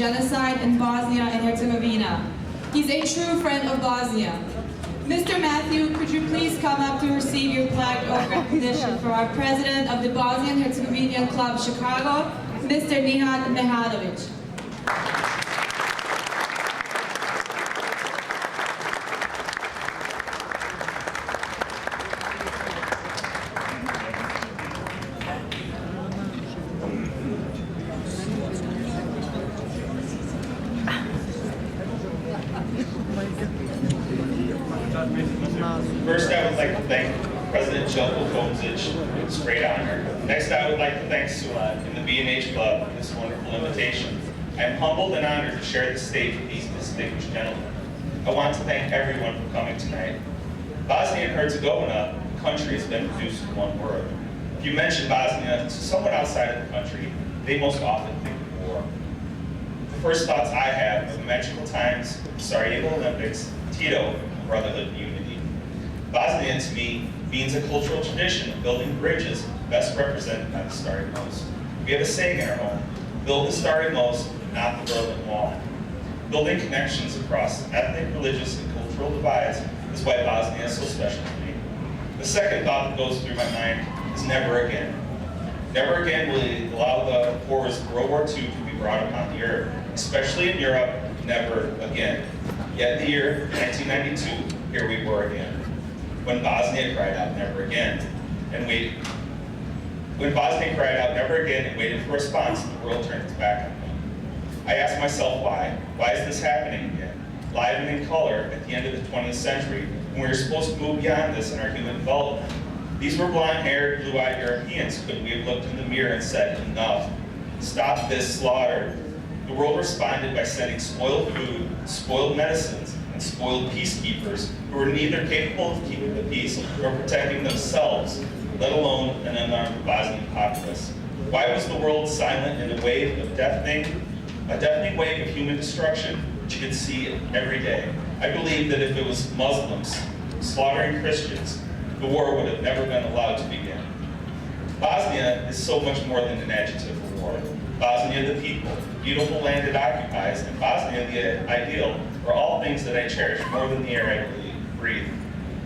genocide in Bosnia and Herzegovina. He's a true friend of Bosnia. Mr. Mathieu, could you please come up to receive your flag of recognition for our president of the Bosnian Herzegovinian Club Čikago, Mr. Negodić. First, I would like to thank President Zeljko Komsic. It's a great honor. Next, I would like to thank Član and the BH Kluba for this wonderful invitation. I am humbled and honored to share the stage with these distinguished gentlemen. I want to thank everyone for coming tonight. Bosnia and Herzegovina, the country, has been reduced to one word. If you mention Bosnia to someone outside of the country, they most often think of war. The first thoughts I have are the magical times, the Sarajevo Olympics, Tito, and brotherhood and unity. Bosnia, to me, means a cultural tradition of building bridges best represented by the starry-most. We have a saying in our home, build the starry-most, not the Berlin Wall. Building connections across ethnic, religious, and cultural divides is why Bosnia is so special to me. The second thought that goes through my mind is never again. Never again will we allow the horrors of World War II to be brought upon the earth, especially in Europe, never again. Yet the year 1992, here we were again. When Bosnia cried out never again and waited. When Bosnia cried out never again and waited for a response, the world turned its back on them. I asked myself why. Why is this happening again? Live and in color at the end of the 20th century, when we were supposed to move beyond this in our human development. These were blonde-haired, blue-eyed Europeans. Could we have looked in the mirror and said, enough? Stop this slaughter. The world responded by sending spoiled food, spoiled medicines, and spoiled peacekeepers who were neither capable of keeping the peace nor protecting themselves, let alone an unarmed Bosnian populace. Why was the world silent in a wave of deafening wave of human destruction, which you could see every day? I believe that if it was Muslims slaughtering Christians, the war would have never been allowed to begin. Bosnia is so much more than an adjective for war. Bosnia, the people, the beautiful land it occupies, and Bosnia, the ideal, are all things that I cherish more than the air I breathe.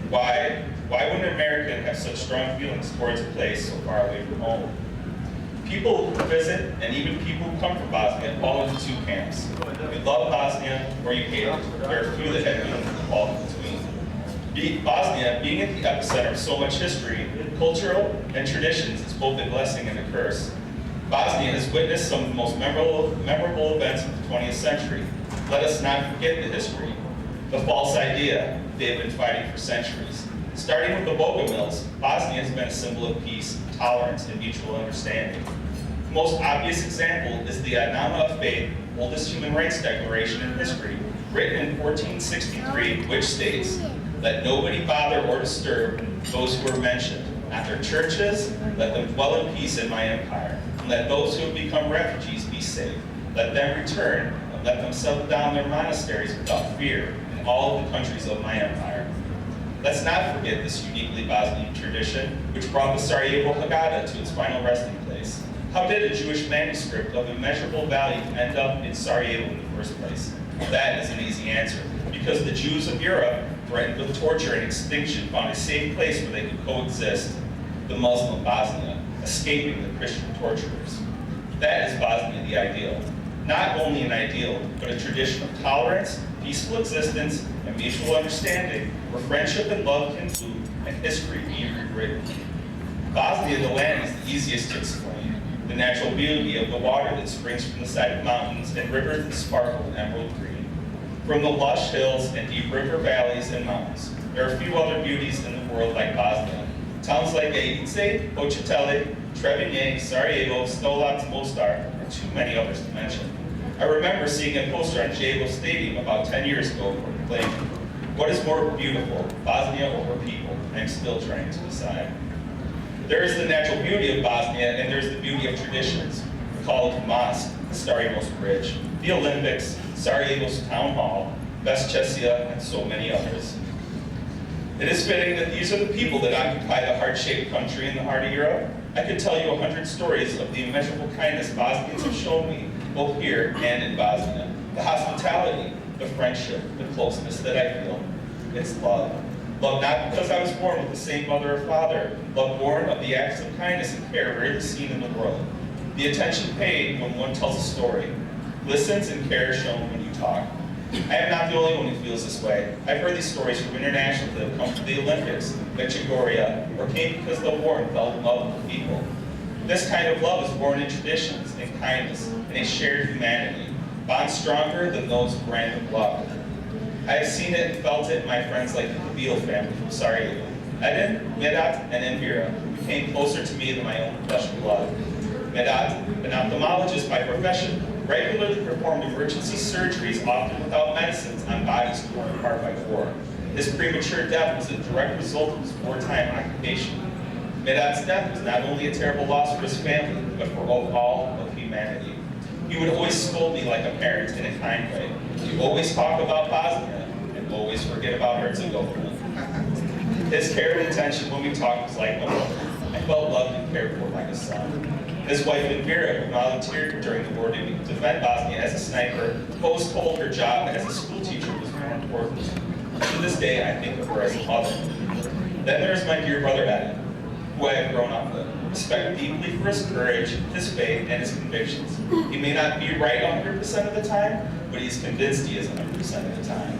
Why would an American have such strong feelings towards a place so far away from home? People who visit, and even people who come from Bosnia, fall into two camps. You love Bosnia, or you hate it. There are few that have feelings that fall in between. Bosnia, being at the epicenter of so much history, cultural, and traditions, is both a blessing and a curse. Bosnia has witnessed some of the most memorable events of the 20th century. Let us not forget the history. The false idea they have been fighting for centuries. Starting with the Boga Mills, Bosnia has been a symbol of peace, tolerance, and mutual understanding. The most obvious example is the Nama of Faith, oldest human rights declaration in history, written in 1463, which states, let nobody bother or disturb those who are mentioned, not their churches, let them dwell in peace in my empire. And let those who have become refugees be safe. Let them return, and let them settle down their monasteries without fear in all of the countries of my empire. Let's not forget this uniquely Bosnian tradition, which brought the Sarajevo Haggadah to its final resting place. How did a Jewish manuscript of immeasurable value end up in Sarajevo in the first place? That is an easy answer, because the Jews of Europe, threatened with torture and extinction, found a safe place where they could coexist, the Muslim Bosnia, escaping the Christian torturers. That is Bosnia, the ideal. Not only an ideal, but a tradition of tolerance, peaceful existence, and mutual understanding, where friendship and love can bloom and history be rewritten. Bosnia, the land, is the easiest to explain. The natural beauty of the water that springs from the side of mountains and rivers that sparkle emerald green. From the lush hills and deep river valleys and mountains, there are few other beauties in the world like Bosnia. Towns like Zajednice, Hočitelj, Trebinje, Sarajevo, Stolac, Mostar, and too many others to mention. I remember seeing a poster on Željko Stadium about 10 years ago proclaiming, what is more beautiful, Bosnia or her people? I'm still trying to decide. There is the natural beauty of Bosnia, and there's the beauty of traditions. The call of the mosque, the Starry-Most Bridge, the Olympics, Sarajevo's town hall, Vescesia, and so many others. It is fitting that these are the people that occupy the heart-shaped country in the heart of Europe. I could tell you 100 stories of the immeasurable kindness Bosnians have shown me both here and in Bosnia. The hospitality, the friendship, the closeness that I feel, it's love. Love not because I was born with the same mother or father, love born of the acts of kindness and care rarely seen in the world. The attention paid when one tells a story, listens and care shown when you talk. I am not the only one who feels this way. I've heard these stories from internationals that have come to the Olympics, Medjugorje, or came because of the war and fell in love with the people. This kind of love is born in traditions, in kindness, and a shared humanity, bonds stronger than those of random love. I have seen it and felt it in my friends like the Kabila family from Sarajevo. Edin, Medat, and Envira became closer to me than my own flesh and blood. Medat, an ophthalmologist by profession, regularly performed emergency surgeries, often without medicines, on bodies torn apart by war. His premature death was a direct result of his wartime occupation. Medat's death was not only a terrible loss for his family, but for all of humanity. He would always scold me like a parent in a kind way. He always talked about Bosnia and always forget about Herzegovina. His care and attention when we talked was like no other. I felt loved and cared for like a son. His wife, Envira, who volunteered during the war to defend Bosnia as a sniper, always told her job as a school teacher was more important. To this day, I think of her as a mother. Then there's my dear brother, Edin, who I have grown up with. Respect deeply for his courage, his faith, and his convictions. He may not be right 100% of the time, but he's convinced he is 100% of the time.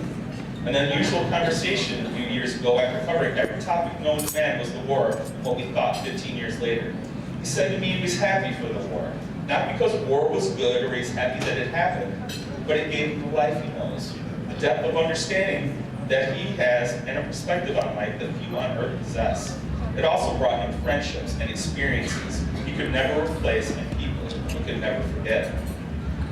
An unusual conversation a few years ago after covering every topic known to man was the war and what we thought 15 years later. He said to me he was happy for the war. Not because war was good or he's happy that it happened, but it gave him the life he knows. The depth of understanding that he has and a perspective on life that few on earth possess. It also brought him friendships and experiences he could never replace and people he could never forget.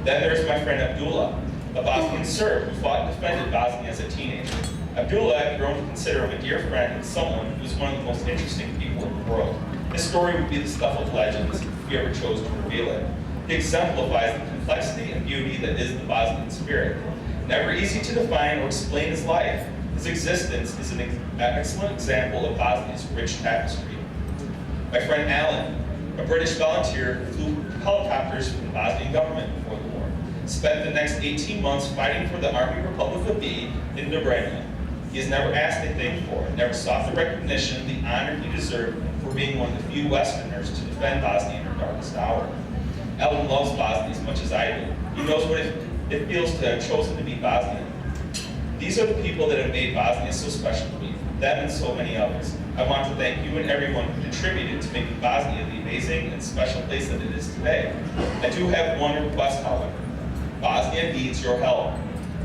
Then there's my friend Abdullah, a Bosnian Serb who fought and defended Bosnia as a teenager. Abdullah, I've grown to consider him a dear friend and someone who's one of the most interesting people in the world. His story would be the stuff of legends if he ever chose to reveal it. He exemplifies the complexity and beauty that is the Bosnian spirit. Never easy to define or explain his life, his existence is an excellent example of Bosnia's rich tapestry. My friend Alan, a British volunteer who flew helicopters for the Bosnian government before the war, spent the next 18 months fighting for the Army Republic of B in Dobranja. He has never asked a thing for it, never sought the recognition, the honor he deserved for being one of the few Westerners to defend Bosnia in her darkest hour. Alan loves Bosnia as much as I do. He knows what it feels to have chosen to be Bosnian. These are the people that have made Bosnia so special to me, them and so many others. I want to thank you and everyone who contributed to making Bosnia the amazing and special place that it is today. I do have one request, however. Bosnia needs your help.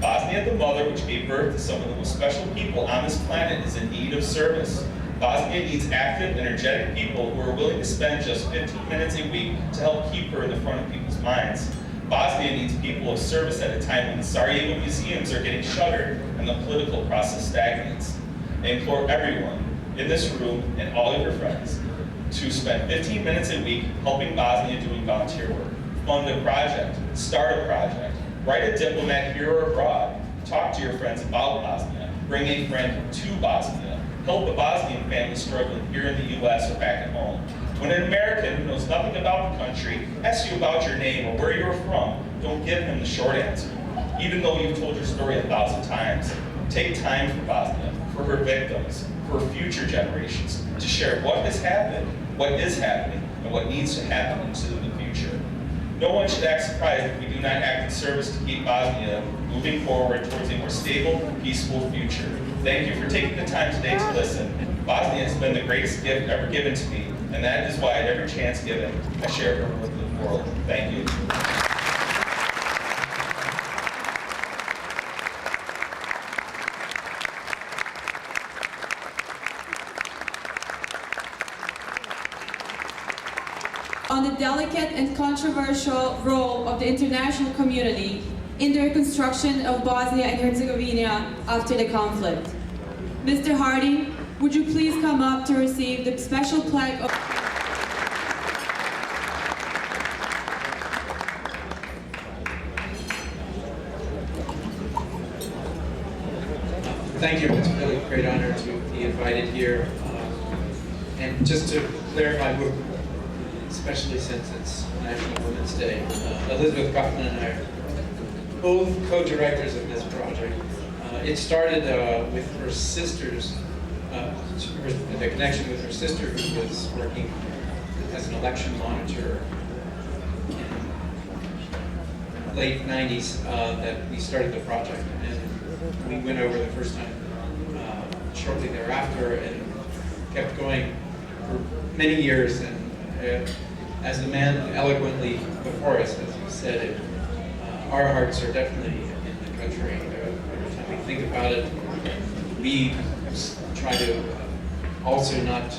Bosnia, the mother which gave birth to some of the most special people on this planet, is in need of service. Bosnia needs active, energetic people who are willing to spend just 15 minutes a week to help keep her in the front of people's minds. Bosnia needs people of service at a time when the Sarajevo museums are getting shuttered and the political process stagnates. I implore everyone in this room and all of your friends to spend 15 minutes a week helping Bosnia doing volunteer work. Fund a project, start a project, write a diplomat here or abroad, talk to your friends about Bosnia, bring a friend to Bosnia, help a Bosnian family struggling here in the US or back at home. When an American who knows nothing about the country asks you about your name or where you're from, don't give him the short answer. Even though you've told your story 1,000 times, take time for Bosnia, for her victims, for future generations, to share what has happened, what is happening, and what needs to happen into the future. No one should act surprised if we do not act in service to keep Bosnia moving forward towards a more stable, peaceful future. Thank you for taking the time today to listen. Bosnia has been the greatest gift ever given to me, and that is why at every chance given, I share her with the world. Thank you. On the delicate and controversial role of the international community in the reconstruction of Bosnia and Herzegovina after the conflict. Mr. Hardy, would you please come up to receive the special plaque of... Thank you. It's really a great honor to be invited here. And just to clarify, especially since it's National Women's Day. Elizabeth Kaufman and I are both co-directors of this project. It started with her sister's, the connection with her sister who was working as an election monitor in late 90s that we started the project. And we went over the first time shortly thereafter and kept going for many years. And as the man eloquently before us, as you said, our hearts are definitely in the country. Every time we think about it, we try to also not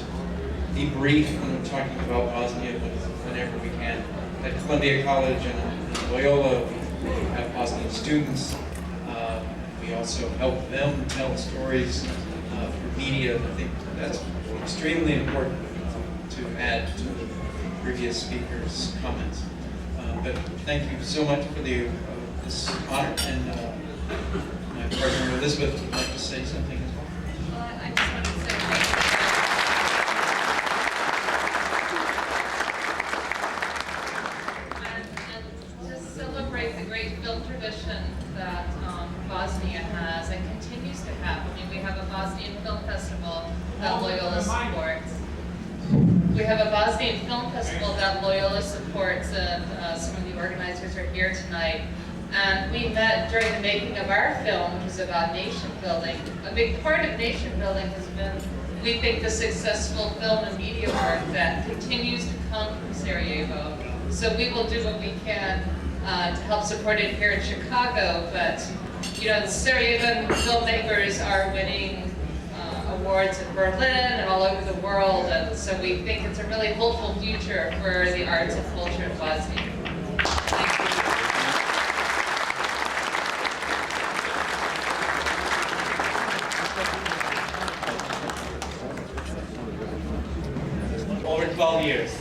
be brief when we're talking about Bosnia, but whenever we can. At Columbia College and Loyola, we have Bosnian students. We also help them tell stories through media. I think that's extremely important to add to the previous speaker's comments. But thank you so much for this honor, and my partner Elizabeth would like to say something as well. Well, I just want to say thank you. And to celebrate the great film tradition that Bosnia has and continues to have. I mean, we have a Bosnian Film Festival that Loyola supports. We have a Bosnian Film Festival that Loyola supports, and some of the organizers are here tonight. And we met during the making of our film, which is about nation building. A big part of nation building has been, we think, the successful film and media work that continues to come from Sarajevo. So we will do what we can to help support it here in Chicago. But you know, the Sarajevan filmmakers are winning awards in Berlin and all over the world, and so we think it's a really hopeful future for the arts and culture in Bosnia. Thank you. Over 12 years,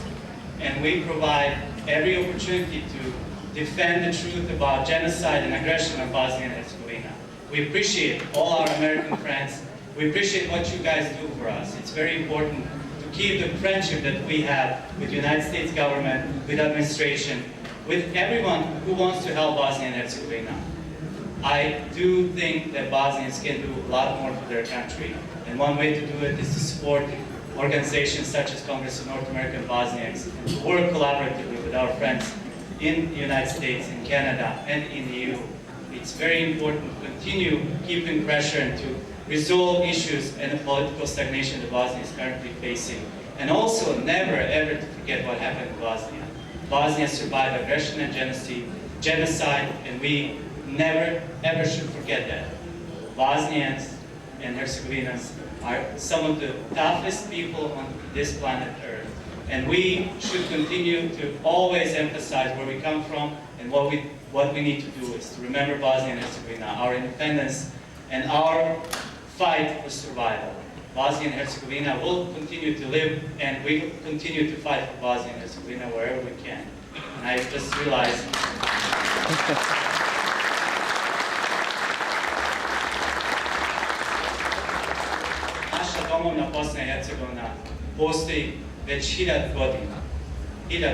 and we provide every opportunity to defend the truth about genocide and aggression on Bosnia and Herzegovina. We appreciate all our American friends. We appreciate what you guys do for us. It's very important to keep the friendship that we have with the United States government, with administration, with everyone who wants to help Bosnia and Herzegovina. I do think that Bosnians can do a lot more for their country. And one way to do it is to support organizations such as Congress of North American Bosniaks, and work collaboratively with our friends in the United States, in Canada, and in the EU. It's very important to continue keeping pressure and to resolve issues and the political stagnation that Bosnia is currently facing. And also never ever to forget what happened in Bosnia. Bosnia survived aggression and genocide, and we never ever should forget that. Bosnians and Herzegovinians are some of the toughest people on this planet Earth. And we should continue to always emphasize where we come from, and what we need to do is to remember Bosnia and Herzegovina, our independence, and our fight for survival. Bosnia and Herzegovina will continue to live, and we will continue to fight for Bosnia and Herzegovina wherever we can. And I just realized naša domovna Bosna i Hercegovina postoji već 1000 godina. 1000.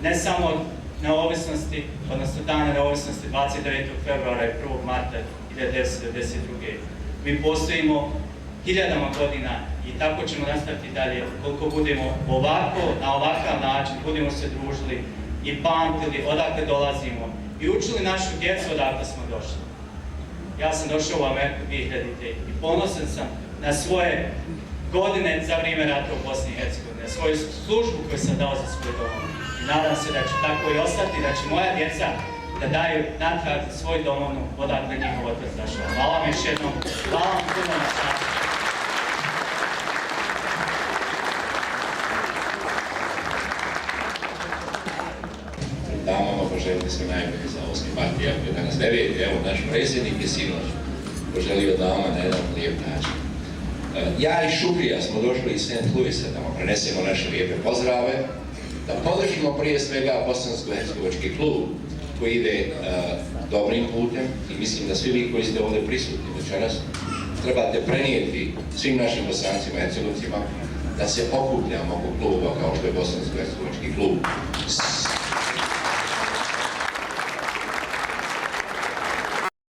Ne samo neovisnosti, odnosno dana neovisnosti 29. februara i 1. marta 1992. Mi postojimo 1000 godina i tako ćemo nastaviti dalje koliko budemo na ovakav način, budemo se družili i pamtili odakle dolazimo i učili našu djecu odakle smo došli. Ja sam došao u Ameriku 2000. i ponosan sam na svoje godine za vrijeme rata u Bosni i Hercegovini, na svoju službu koju sam dao za svoj dom. I nadam se da će tako i ostati, da će moja djeca da daju natrag za svoj domovnu odakle njihov otac došao. Hvala vam još jednom, hvala vam puno na času. Damama poželite sve najbolje za 8. mart, iako je danas 9. Evo, naš predsjednik je sinoć poželio damama na jedan lijep način. Ja i Šukrija smo došli iz St. Louisa da vam prenesemo naše lijepe pozdrave, da podržimo prije svega Bosanskohercegovački klub koji ide dobrim putem i mislim da svi vi koji ste ovdje prisutni večeras trebate prenijeti svim našim Bosancima i Hercegovcima da se okupljamo oko kluba kao što je Bosanskohercegovački klub.